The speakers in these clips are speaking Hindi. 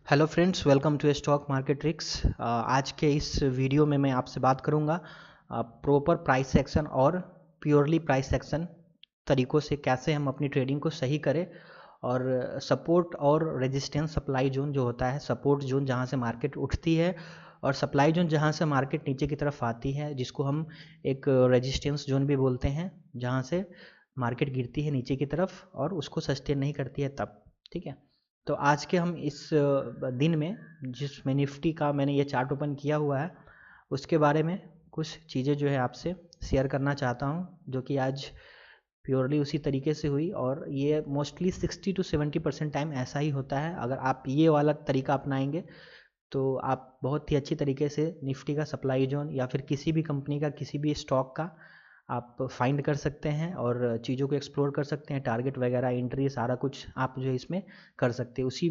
Hello friends, welcome to stock market tricks. आज के इस वीडियो में मैं आपसे बात करूंगा प्रॉपर प्राइस एक्शन और प्योरली प्राइस एक्शन तरीक़ों से कैसे हम अपनी ट्रेडिंग को सही करें। और सपोर्ट और रेजिस्टेंस सप्लाई जोन जो होता है, सपोर्ट जोन जहां से मार्केट उठती है और सप्लाई जोन जहां से मार्केट नीचे की तरफ आती है, जिसको हम एक रेजिस्टेंस जोन भी बोलते हैं, जहां से मार्केट गिरती है नीचे की तरफ और उसको सस्टेन नहीं करती है तब। ठीक है, तो आज के हम इस दिन में जिसमें निफ्टी का मैंने ये चार्ट ओपन किया हुआ है, उसके बारे में कुछ चीज़ें जो है आपसे शेयर करना चाहता हूँ, जो कि आज प्योरली उसी तरीके से हुई। और ये मोस्टली 60 to 70% टाइम ऐसा ही होता है। अगर आप ये वाला तरीका अपनाएंगे तो आप बहुत ही अच्छी तरीके से निफ्टी का सप्लाई जोन या फिर किसी भी कंपनी का, किसी भी स्टॉक का आप फाइंड कर सकते हैं और चीज़ों को एक्सप्लोर कर सकते हैं। टारगेट वगैरह, एंट्री, सारा कुछ आप जो है इसमें कर सकते हैं। उसी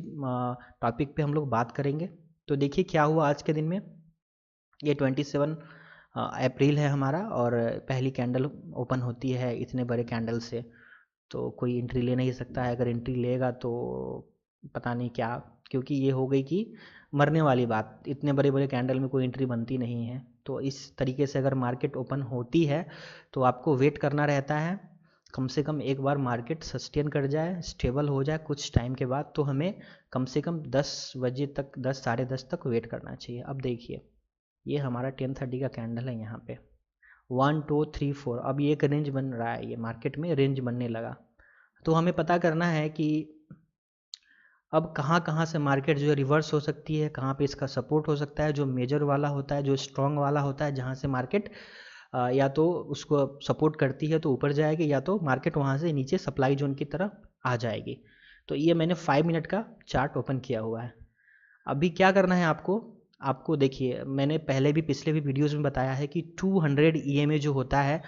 टॉपिक पे हम लोग बात करेंगे। तो देखिए क्या हुआ आज के दिन में। ये 27 अप्रैल है हमारा, और पहली कैंडल ओपन होती है इतने बड़े कैंडल से, तो कोई एंट्री ले नहीं सकता है। अगर एंट्री लेगा तो पता नहीं क्या, क्योंकि ये हो गई कि मरने वाली बात, इतने बड़े बड़े कैंडल में कोई एंट्री बनती नहीं है। तो इस तरीके से अगर मार्केट ओपन होती है तो आपको वेट करना रहता है। कम से कम एक बार मार्केट सस्टेन कर जाए, स्टेबल हो जाए कुछ टाइम के बाद, तो हमें कम से कम 10 बजे तक, 10 साढ़े 10 तक वेट करना चाहिए। अब देखिए, ये हमारा 10:30 का कैंडल है। यहाँ पे 1 2 3 4, अब ये एक रेंज बन रहा है, ये मार्केट में रेंज बनने लगा। तो हमें पता करना है कि अब कहाँ कहाँ से मार्केट जो है रिवर्स हो सकती है, कहाँ पे इसका सपोर्ट हो सकता है, जो मेजर वाला होता है, जो स्ट्रॉन्ग वाला होता है, जहाँ से मार्केट या तो उसको सपोर्ट करती है तो ऊपर जाएगी, या तो मार्केट वहाँ से नीचे सप्लाई जोन की तरफ आ जाएगी। तो ये मैंने 5 मिनट का चार्ट ओपन किया हुआ है। अभी क्या करना है आपको, आपको देखिए, मैंने पहले भी पिछले भी वीडियोस में बताया है कि 200 EMA जो होता है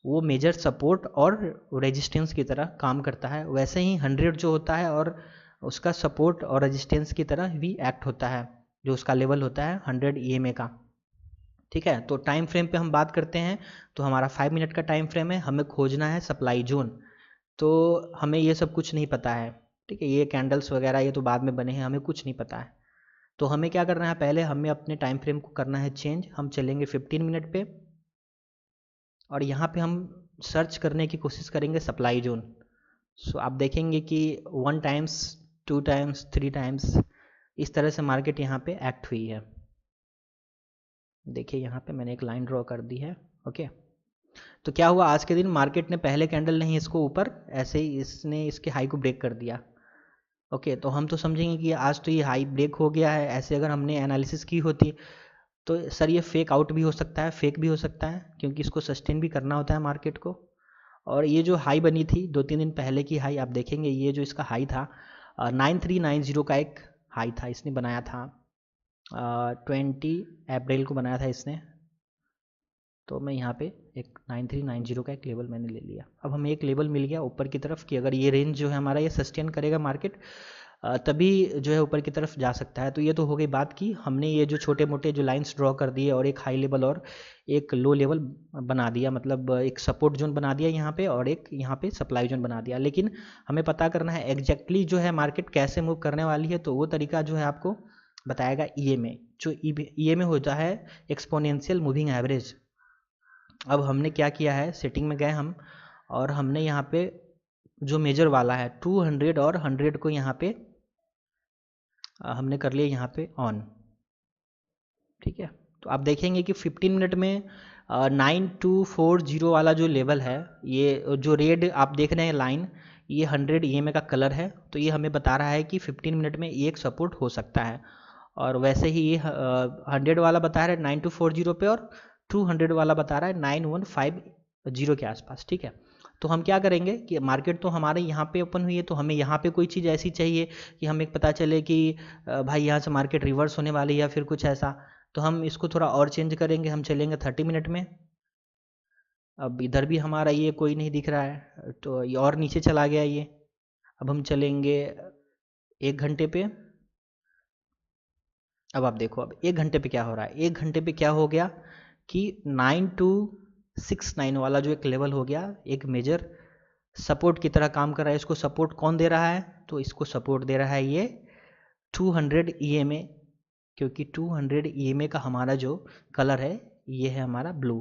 वो मेजर सपोर्ट और रेजिस्टेंस की तरह काम करता है। वैसे ही 100 जो होता है और उसका सपोर्ट और रेजिस्टेंस की तरह भी एक्ट होता है, जो उसका लेवल होता है 100 EMA का। ठीक है, तो टाइम फ्रेम पे हम बात करते हैं। तो हमारा 5 मिनट का टाइम फ्रेम है, हमें खोजना है सप्लाई जोन। तो हमें ये सब कुछ नहीं पता है। ठीक है, ये कैंडल्स वगैरह ये तो बाद में बने हैं, हमें कुछ नहीं पता है। तो हमें क्या करना है, पहले हमें अपने टाइम फ्रेम को करना है चेंज। हम चलेंगे 15 मिनट पे, और यहाँ पे हम सर्च करने की कोशिश करेंगे सप्लाई जोन। सो आप देखेंगे कि 1 टाइम्स, 2 टाइम्स, 3 टाइम्स इस तरह से मार्केट यहाँ पे एक्ट हुई है। देखिए यहाँ पे मैंने एक लाइन ड्रॉ कर दी है। ओके, तो क्या हुआ आज के दिन, मार्केट ने पहले कैंडल नहीं इसको ऊपर, ऐसे ही इसने इसके हाई को ब्रेक कर दिया। ओके, तो हम तो समझेंगे कि आज तो ये हाई ब्रेक हो गया है। ऐसे अगर हमने एनालिसिस की होती तो सर ये फेक आउट भी हो सकता है, फेक भी हो सकता है, क्योंकि इसको सस्टेन भी करना होता है मार्केट को। और ये जो हाई बनी थी 2-3 दिन पहले की हाई, आप देखेंगे ये जो इसका हाई था 9390 का एक हाई था, इसने बनाया था 20 अप्रैल को बनाया था इसने। तो मैं यहाँ पे एक 9390 का एक लेवल मैंने ले लिया। अब हमें एक लेवल मिल गया ऊपर की तरफ कि अगर ये रेंज जो है हमारा ये सस्टेन करेगा मार्केट, तभी जो है ऊपर की तरफ जा सकता है। तो ये तो हो गई बात कि हमने ये जो छोटे मोटे जो लाइंस ड्रॉ कर दिए और एक हाई लेवल और एक लो लेवल बना दिया, मतलब एक सपोर्ट जोन बना दिया यहाँ पे और एक यहाँ पे सप्लाई जोन बना दिया। लेकिन हमें पता करना है एग्जैक्टली जो है मार्केट कैसे मूव करने वाली है, तो वो तरीका जो है आपको बताएगा EMA। जो EMA होता है एक्सपोनेंशियल मूविंग एवरेज। अब हमने क्या किया है, सेटिंग में गए हम, और हमने यहाँ पे जो मेजर वाला है 200 और 100 को यहाँ पे हमने कर लिया यहाँ पे ऑन। ठीक है, तो आप देखेंगे कि 15 मिनट में 9240 वाला जो लेवल है, ये जो रेड आप देख रहे हैं लाइन, ये 100 EMA का कलर है। तो ये हमें बता रहा है कि 15 मिनट में ये एक सपोर्ट हो सकता है। और वैसे ही ये 100 वाला बता रहा है 9240 पे, और 200 वाला बता रहा है 9150 के आसपास। ठीक है, तो हम क्या करेंगे कि मार्केट तो हमारे यहाँ पे ओपन हुई है, तो हमें यहाँ पे कोई चीज़ ऐसी चाहिए कि हमें पता चले कि भाई यहाँ से मार्केट रिवर्स होने वाली है या फिर कुछ ऐसा। तो हम इसको थोड़ा और चेंज करेंगे, हम चलेंगे 30 मिनट में। अब इधर भी हमारा ये कोई नहीं दिख रहा है, तो ये और नीचे चला गया ये। अब हम चलेंगे 1 घंटे पे। अब आप देखो, अब 1 घंटे पे क्या हो रहा है। 1 घंटे पे क्या हो गया कि 9269 वाला जो एक लेवल हो गया, एक मेजर सपोर्ट की तरह काम कर रहा है। इसको सपोर्ट कौन दे रहा है, तो इसको सपोर्ट दे रहा है ये 200 EMA, क्योंकि 200 EMA का हमारा जो कलर है ये है हमारा ब्लू,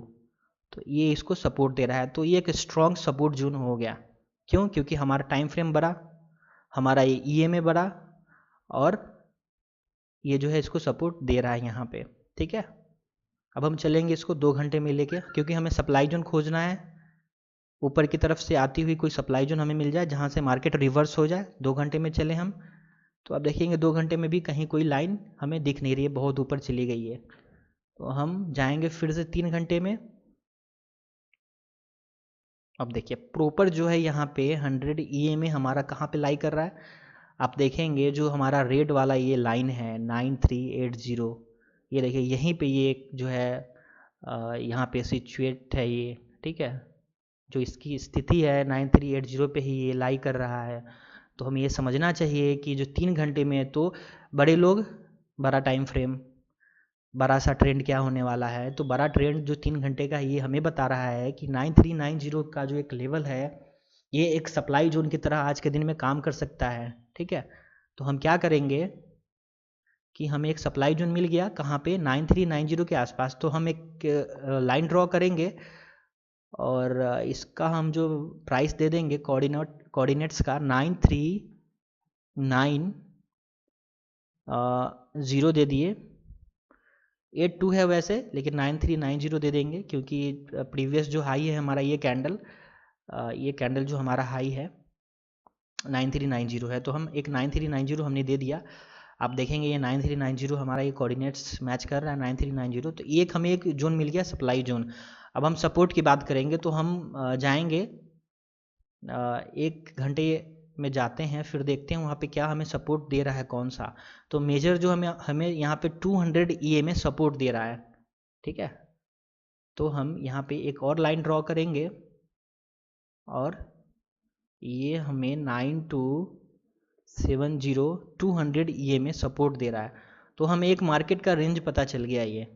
तो ये इसको सपोर्ट दे रहा है। तो ये एक स्ट्रॉन्ग सपोर्ट जोन हो गया। क्यों? क्योंकि हमारा टाइम फ्रेम बढ़ा, हमारा ये EMA बढ़ा, और ये जो है इसको सपोर्ट दे रहा है यहाँ पे। ठीक है, अब हम चलेंगे इसको 2 घंटे में लेके, क्योंकि हमें सप्लाई जोन खोजना है। ऊपर की तरफ से आती हुई कोई सप्लाई जोन हमें मिल जाए जहाँ से मार्केट रिवर्स हो जाए। 2 घंटे में चले हम, तो आप देखेंगे 2 घंटे में भी कहीं कोई लाइन हमें दिख नहीं रही है, बहुत ऊपर चली गई है। तो हम जाएंगे फिर से 3 घंटे में। अब देखिए प्रॉपर जो है यहाँ पे 100 EMA हमारा कहाँ पे लाई कर रहा है। आप देखेंगे जो हमारा रेड वाला ये लाइन है 9380, ये देखिए यहीं पे ये जो है यहाँ पे सिचुएट है ये। ठीक है, जो इसकी स्थिति है 9380 पे ही ये लाई कर रहा है। तो हमें ये समझना चाहिए कि जो 3 घंटे में तो बड़े लोग, बड़ा टाइम फ्रेम, बड़ा सा ट्रेंड क्या होने वाला है। तो बड़ा ट्रेंड जो 3 घंटे का ये हमें बता रहा है कि 9390 का जो एक लेवल है ये एक सप्लाई जोन की तरह आज के दिन में काम कर सकता है। ठीक है, तो हम क्या करेंगे कि हमें एक सप्लाई जोन मिल गया कहाँ पे 9390 के आसपास, तो हम एक लाइन ड्रॉ करेंगे और इसका हम जो प्राइस दे देंगे कोऑर्डिनेट्स का 9390 दे दिए। 82 है वैसे, लेकिन 9390 दे देंगे क्योंकि प्रीवियस जो हाई है हमारा ये कैंडल जो हमारा हाई है 9390 है, तो हम एक 9390 हमने दे दिया। आप देखेंगे ये 9390 हमारा ये कोऑर्डिनेट्स मैच कर रहा है 9390, तो एक हमें एक जोन मिल गया सप्लाई जोन। अब हम सपोर्ट की बात करेंगे तो हम जाएंगे 1 घंटे में जाते हैं, फिर देखते हैं वहाँ पे क्या हमें सपोर्ट दे रहा है कौन सा। तो मेजर जो हमें यहाँ पे 200 EMA सपोर्ट दे रहा है। ठीक है, तो हम यहाँ पे एक और लाइन ड्रॉ करेंगे और ये हमें 9270 200 EMA सपोर्ट दे रहा है। तो हमें एक मार्केट का रेंज पता चल गया ये।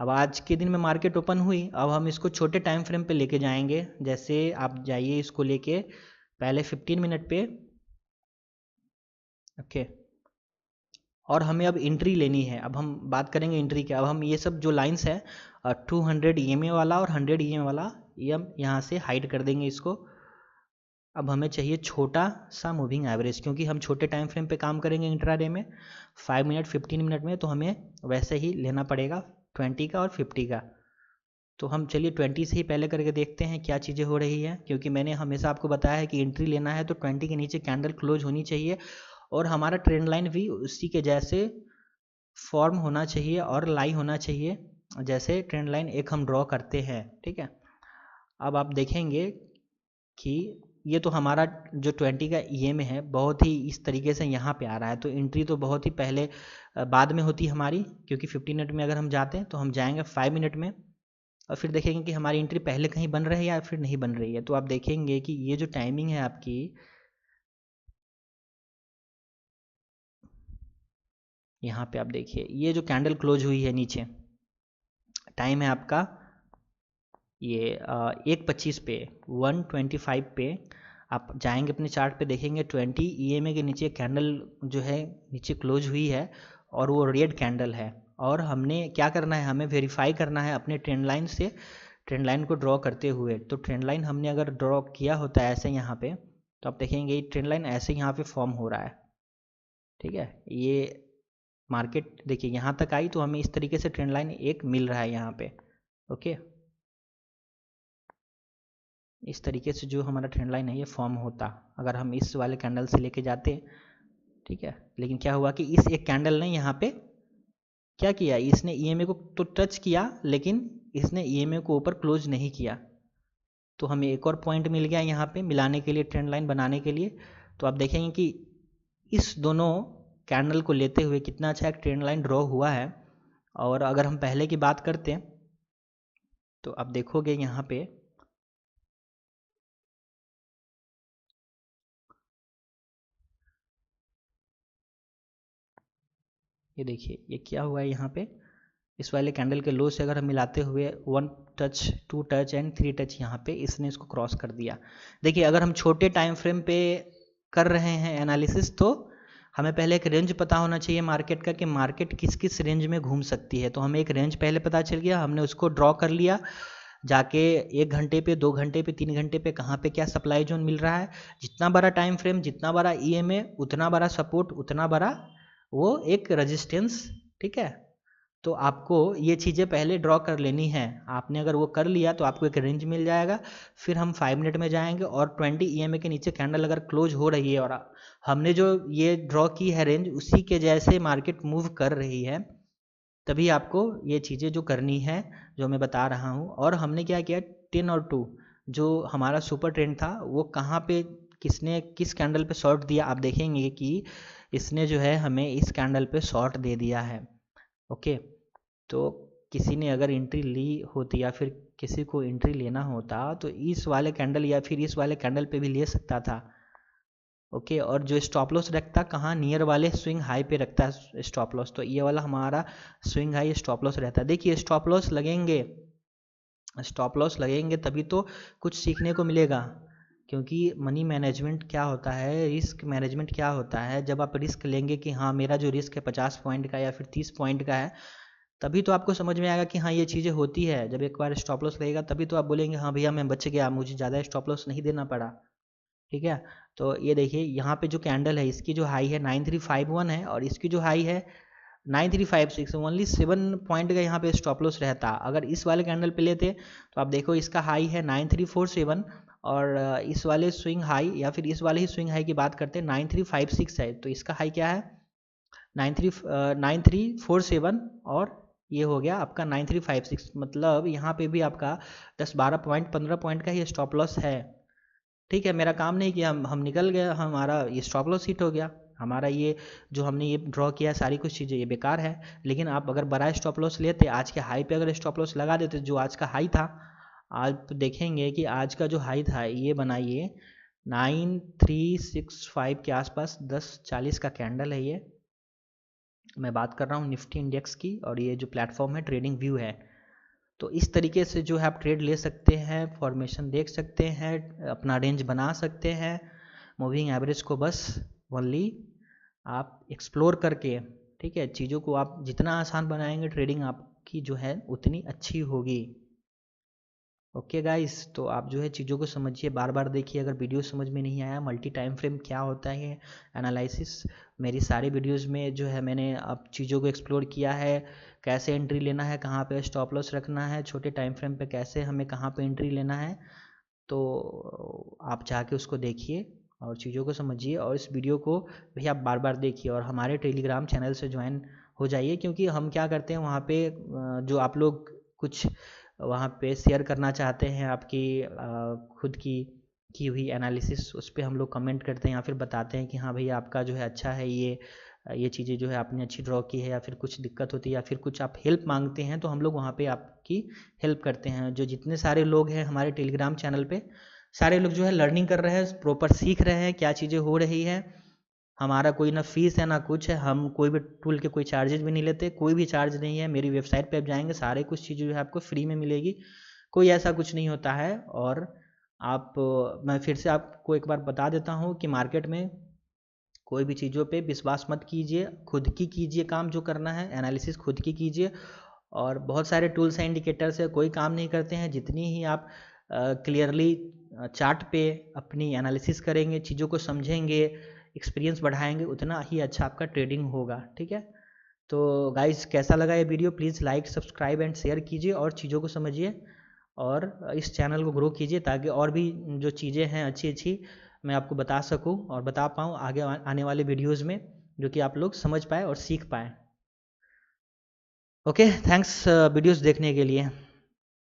अब आज के दिन में मार्केट ओपन हुई, अब हम इसको छोटे टाइम फ्रेम पे लेके जाएंगे। जैसे आप जाइए इसको लेके पहले 15 मिनट पे, ओके, और हमें अब एंट्री लेनी है। अब हम बात करेंगे एंट्री की। अब हम ये सब जो लाइंस है 200 EMA वाला और 100 EMA वाला, ये हम यहाँ से हाइड कर देंगे इसको। अब हमें चाहिए छोटा सा मूविंग एवरेज, क्योंकि हम छोटे टाइम फ्रेम पे काम करेंगे इंट्राडे में 5 मिनट 15 मिनट में, तो हमें वैसे ही लेना पड़ेगा 20 का और 50 का। तो हम चलिए 20 से ही पहले करके देखते हैं क्या चीज़ें हो रही हैं, क्योंकि मैंने हमेशा आपको बताया है कि एंट्री लेना है तो 20 के नीचे कैंडल क्लोज होनी चाहिए और हमारा ट्रेंड लाइन भी उसी के जैसे फॉर्म होना चाहिए और लाई होना चाहिए जैसे ट्रेंड लाइन एक हम ड्रॉ करते हैं। ठीक है, अब आप देखेंगे कि ये तो हमारा जो 20 का EMA है बहुत ही इस तरीके से यहाँ पे आ रहा है। तो एंट्री तो बहुत ही पहले बाद में होती है हमारी, क्योंकि 15 मिनट में अगर हम जाते हैं तो हम जाएंगे 5 मिनट में और फिर देखेंगे कि हमारी एंट्री पहले कहीं बन रही है या फिर नहीं बन रही है। तो आप देखेंगे कि ये जो टाइमिंग है आपकी, यहाँ पे आप देखिए ये जो कैंडल क्लोज हुई है नीचे, टाइम है आपका ये 1:25 पे 1:25 पे आप जाएंगे अपने चार्ट पे, देखेंगे 20 EMA के नीचे कैंडल जो है नीचे क्लोज हुई है और वो रेड कैंडल है। और हमने क्या करना है, हमें वेरीफाई करना है अपने ट्रेंड लाइन से, ट्रेंड लाइन को ड्रॉ करते हुए। तो ट्रेंड लाइन हमने अगर ड्रॉ किया होता है ऐसे यहाँ पे, तो आप देखेंगे ये ट्रेंड लाइन ऐसे यहाँ पे फॉर्म हो रहा है। ठीक है, ये मार्केट देखिए यहाँ तक आई तो हमें इस तरीके से ट्रेंड लाइन एक मिल रहा है यहाँ पे। ओके, इस तरीके से जो हमारा ट्रेंड लाइन है ये फॉर्म होता अगर हम इस वाले कैंडल से लेके जाते। ठीक है, लेकिन क्या हुआ कि इस एक कैंडल ने यहाँ पे क्या किया, इसने EMA को तो टच किया लेकिन इसने EMA को ऊपर क्लोज नहीं किया। तो हमें एक और पॉइंट मिल गया यहाँ पे मिलाने के लिए, ट्रेंड लाइन बनाने के लिए। तो आप देखेंगे कि इस दोनों कैंडल को लेते हुए कितना अच्छा एक ट्रेंड लाइन ड्रॉ हुआ है। और अगर हम पहले की बात करते हैं तो आप देखोगे यहाँ पे ये देखिए ये क्या हुआ है यहाँ पे, इस वाले कैंडल के लो से अगर हम मिलाते हुए 1 टच 2 टच एंड 3 टच यहाँ पे इसने इसको क्रॉस कर दिया। देखिए अगर हम छोटे टाइम फ्रेम पे कर रहे हैं एनालिसिस तो हमें पहले एक रेंज पता होना चाहिए मार्केट का कि मार्केट किस किस रेंज में घूम सकती है। तो हमें एक रेंज पहले पता चल गया, हमने उसको ड्रॉ कर लिया जाके 1 घंटे पे, 2 घंटे पे, 3 घंटे पे कहाँ पे क्या सप्लाई जोन मिल रहा है। जितना बड़ा टाइम फ्रेम, जितना बड़ा EMA, उतना बड़ा सपोर्ट, उतना बड़ा वो एक रेजिस्टेंस। ठीक है, तो आपको ये चीज़ें पहले ड्रॉ कर लेनी है। आपने अगर वो कर लिया तो आपको एक रेंज मिल जाएगा। फिर हम 5 मिनट में जाएंगे और 20 EMA के नीचे कैंडल अगर क्लोज हो रही है और हमने जो ये ड्रॉ की है रेंज उसी के जैसे मार्केट मूव कर रही है, तभी आपको ये चीज़ें जो करनी है जो मैं बता रहा हूँ। और हमने क्या किया, 10 और 2 जो हमारा सुपर ट्रेंड था वो कहाँ पे किसने किस कैंडल पे शॉर्ट दिया, आप देखेंगे कि इसने जो है हमें इस कैंडल पे शॉर्ट दे दिया है। ओके, तो किसी ने अगर एंट्री ली होती या फिर किसी को एंट्री लेना होता तो इस वाले कैंडल या फिर इस वाले कैंडल पे भी ले सकता था। ओके, और जो स्टॉप लॉस रखता कहाँ, नियर वाले स्विंग हाई पे रखता है स्टॉप लॉस। तो ये वाला हमारा स्विंग हाई स्टॉप लॉस रहता है। देखिए स्टॉप लॉस लगेंगे, स्टॉप लॉस लगेंगे तभी तो कुछ सीखने को मिलेगा। क्योंकि मनी मैनेजमेंट क्या होता है, रिस्क मैनेजमेंट क्या होता है, जब आप रिस्क लेंगे कि हाँ मेरा जो रिस्क है 50 पॉइंट का या फिर 30 पॉइंट का है, तभी तो आपको समझ में आएगा कि हाँ ये चीज़ें होती है। जब एक बार स्टॉप लॉस लगेगा तभी तो आप बोलेंगे हाँ भैया मैं बच गया, मुझे ज़्यादा स्टॉप लॉस नहीं देना पड़ा। ठीक है, तो ये देखिए यहाँ पे जो कैंडल है इसकी जो हाई है 9351 है और इसकी जो हाई है 9356। ओनली 7 पॉइंट का यहाँ पे स्टॉप लॉस रहता। अगर इस वाले कैंडल पे लेते तो आप देखो इसका हाई है 9347 और इस वाले स्विंग हाई या फिर इस वाले ही स्विंग हाई की बात करते हैं 9356 है। तो इसका हाई क्या है 9347 और ये हो गया आपका 9356। मतलब यहाँ पे भी आपका 10-12 पॉइंट 15 पॉइंट का ही स्टॉप लॉस है। ठीक है, मेरा काम नहीं किया, हम निकल गए, हमारा ये स्टॉप लॉस हिट हो गया। हमारा ये जो हमने ये ड्रॉ किया सारी कुछ चीज़ें ये बेकार है। लेकिन आप अगर बड़ा स्टॉप लॉस लेते, आज के हाई पे अगर स्टॉप लॉस लगा देते, जो आज का हाई था, आज तो देखेंगे कि आज का जो हाई था ये बनाइए 9365 के आसपास, 10:40 का कैंडल है ये। मैं बात कर रहा हूँ निफ्टी इंडेक्स की और ये जो प्लेटफॉर्म है ट्रेडिंग व्यू है। तो इस तरीके से जो है आप ट्रेड ले सकते हैं, फॉर्मेशन देख सकते हैं, अपना रेंज बना सकते हैं। मूविंग एवरेज को बस ओनली आप एक्सप्लोर करके, ठीक है, चीज़ों को आप जितना आसान बनाएंगे ट्रेडिंग आपकी जो है उतनी अच्छी होगी। ओके गाइस, तो आप जो है चीज़ों को समझिए, बार बार देखिए। अगर वीडियो समझ में नहीं आया मल्टी टाइम फ्रेम क्या होता है, एनालिसिस, मेरी सारी वीडियोस में जो है मैंने अब चीज़ों को एक्सप्लोर किया है। कैसे एंट्री लेना है, कहाँ पे स्टॉप लॉस रखना है, छोटे टाइम फ्रेम पे कैसे हमें कहाँ पे एंट्री लेना है। तो आप जाके उसको देखिए और चीज़ों को समझिए और इस वीडियो को भी आप बार बार देखिए और हमारे टेलीग्राम चैनल से ज्वाइन हो जाइए। क्योंकि हम क्या करते हैं वहाँ पे जो आप लोग कुछ वहाँ पे शेयर करना चाहते हैं आपकी खुद की हुई एनालिसिस, उस पर हम लोग कमेंट करते हैं या फिर बताते हैं कि हाँ भैया आपका जो है अच्छा है, ये चीज़ें जो है आपने अच्छी ड्रॉ की है, या फिर कुछ दिक्कत होती है या फिर कुछ आप हेल्प मांगते हैं तो हम लोग वहाँ पे आपकी हेल्प करते हैं। जो जितने सारे लोग हैं हमारे टेलीग्राम चैनल पे, सारे लोग जो है लर्निंग कर रहे हैं, प्रॉपर सीख रहे हैं क्या चीज़ें हो रही है। हमारा कोई ना फीस है ना कुछ है, हम कोई भी टूल के कोई चार्जेज भी नहीं लेते, कोई भी चार्ज नहीं है। मेरी वेबसाइट पे आप जाएंगे सारे कुछ चीज़ें जो है आपको फ्री में मिलेगी, कोई ऐसा कुछ नहीं होता है। और आप मैं फिर से आपको एक बार बता देता हूँ कि मार्केट में कोई भी चीज़ों पे विश्वास मत कीजिए, खुद की कीजिए काम जो करना है, एनालिसिस खुद की कीजिए। और बहुत सारे टूल्स हैं, इंडिकेटर्स है, कोई काम नहीं करते हैं। जितनी ही आप क्लियरली चार्ट पे अपनी एनालिसिस करेंगे, चीज़ों को समझेंगे, एक्सपीरियंस बढ़ाएंगे, उतना ही अच्छा आपका ट्रेडिंग होगा। ठीक है, तो गाइस कैसा लगा ये video, please like subscribe and share कीजिए और चीज़ों को समझिए और इस चैनल को ग्रो कीजिए ताकि और भी जो चीज़ें हैं अच्छी अच्छी मैं आपको बता सकूं और बता पाऊं आगे आने वाले वीडियोज़ में, जो कि आप लोग समझ पाए और सीख पाए। ओके, थैंक्स वीडियोज़ देखने के लिए।